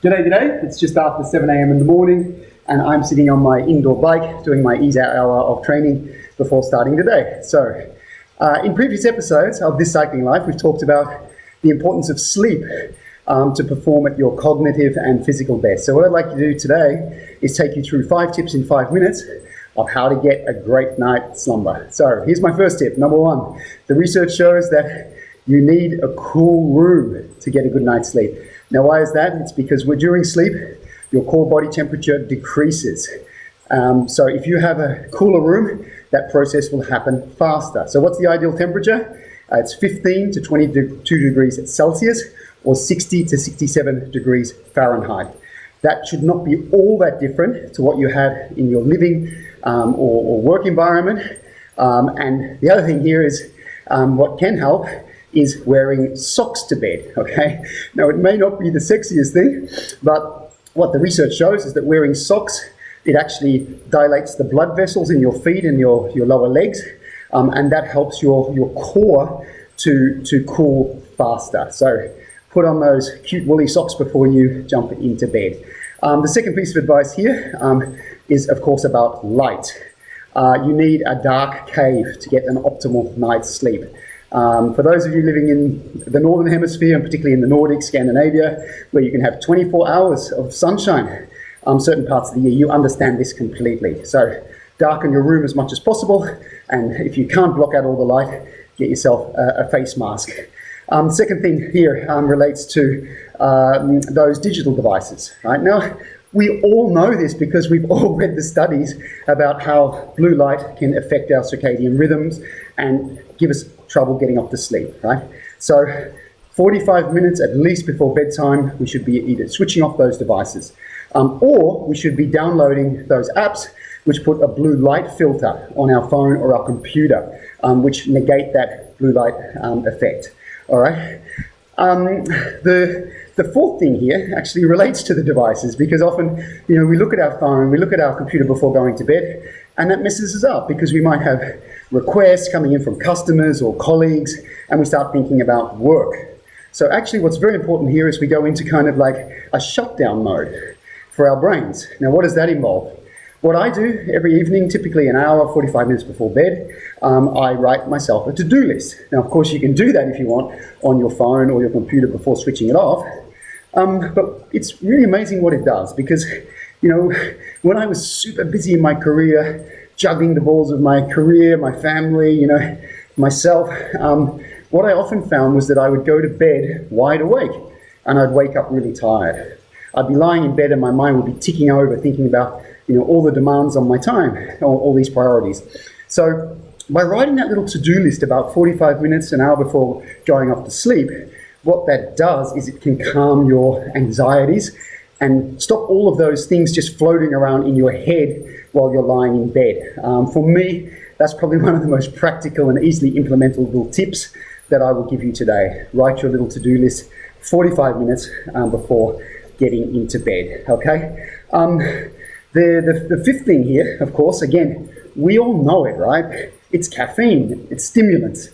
G'day, it's just after 7 a.m. in the morning and I'm sitting on my indoor bike doing my ease out hour of training before starting the day. So, in previous episodes of This Cycling Life, we've talked about the importance of sleep to perform at your cognitive and physical best. So what I'd like to do today is take you through 5 tips in 5 minutes of how to get a great night's slumber. So here's my first tip. Number 1, the research shows that you need a cool room to get a good night's sleep. Now, why is that? It's because during sleep, your core body temperature decreases. So if you have a cooler room, that process will happen faster. So what's the ideal temperature? It's 15 to 22 degrees Celsius or 60 to 67 degrees Fahrenheit. That should not be all that different to what you had in your living or work environment. And the other thing here is what can help is wearing socks to bed, okay? Now, it may not be the sexiest thing, but what the research shows is that wearing socks, it actually dilates the blood vessels in your feet and your lower legs, and that helps your core to cool faster. So put on those cute woolly socks before you jump into bed. The second piece of advice here is, of course, about light. You need a dark cave to get an optimal night's sleep. For those of you living in the Northern Hemisphere, and particularly in the Nordics, Scandinavia, where you can have 24 hours of sunshine, certain parts of the year, you understand this completely. So darken your room as much as possible, and if you can't block out all the light, get yourself a face mask. Second thing here relates to those digital devices. Right now, we all know this because we've all read the studies about how blue light can affect our circadian rhythms and give us trouble getting off to sleep, right? So 45 minutes at least before bedtime, we should be either switching off those devices or we should be downloading those apps which put a blue light filter on our phone or our computer, which negate that blue light effect, all right? The fourth thing here actually relates to the devices, because often, we look at our phone, we look at our computer before going to bed, and that messes us up because we might have requests coming in from customers or colleagues, and we start thinking about work. So actually what's very important here is we go into kind of like a shutdown mode for our brains. Now, what does that involve? What I do every evening, typically an hour, 45 minutes before bed, I write myself a to-do list. Now, of course, you can do that if you want on your phone or your computer before switching it off. But it's really amazing what it does because, when I was super busy in my career, juggling the balls of my career, my family, myself, what I often found was that I would go to bed wide awake and I'd wake up really tired. I'd be lying in bed and my mind would be ticking over, thinking about all the demands on my time, all these priorities. So by writing that little to-do list about 45 minutes, an hour before going off to sleep, what that does is it can calm your anxieties and stop all of those things just floating around in your head while you're lying in bed. For me, that's probably one of the most practical and easily implementable tips that I will give you today. Write your little to-do list 45 minutes before getting into bed, okay? The fifth thing here, of course, again, we all know it, right? It's caffeine, it's stimulants.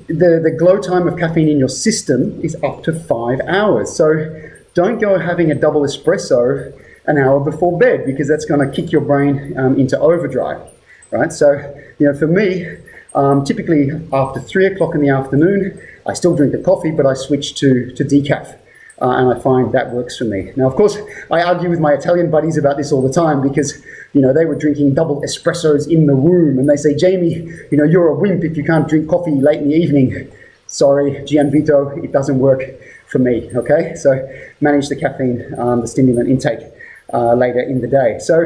The glow time of caffeine in your system is up to 5 hours. So don't go having a double espresso an hour before bed because that's going to kick your brain into overdrive, right? So, for me, typically after 3 o'clock in the afternoon, I still drink the coffee, but I switch to decaf. And I find that works for me. Now, of course, I argue with my Italian buddies about this all the time because, they were drinking double espressos in the room and they say, Jamie, you're a wimp if you can't drink coffee late in the evening. Sorry, Gianvito, it doesn't work for me, okay? So manage the caffeine, the stimulant intake later in the day. So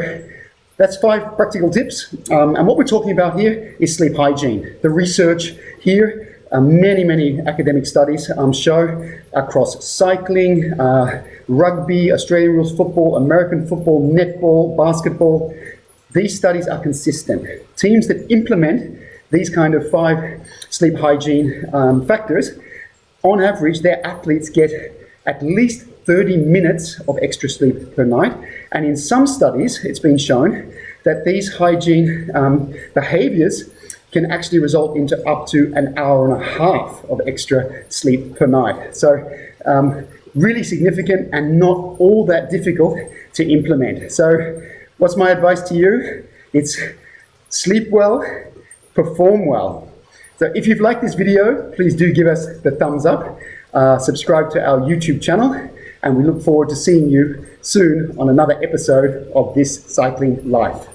that's 5 practical tips. And what we're talking about here is sleep hygiene. The research here, many academic studies show across cycling, rugby, Australian rules football, American football, netball, basketball. These studies are consistent. Teams that implement these kind of 5 sleep hygiene factors, on average, their athletes get at least 30 minutes of extra sleep per night. And in some studies, it's been shown that these hygiene behaviors can actually result into up to an hour and a half of extra sleep per night. So really significant and not all that difficult to implement. So what's my advice to you? It's sleep well, perform well. So if you've liked this video, please do give us the thumbs up, subscribe to our YouTube channel, and we look forward to seeing you soon on another episode of This Cycling Life.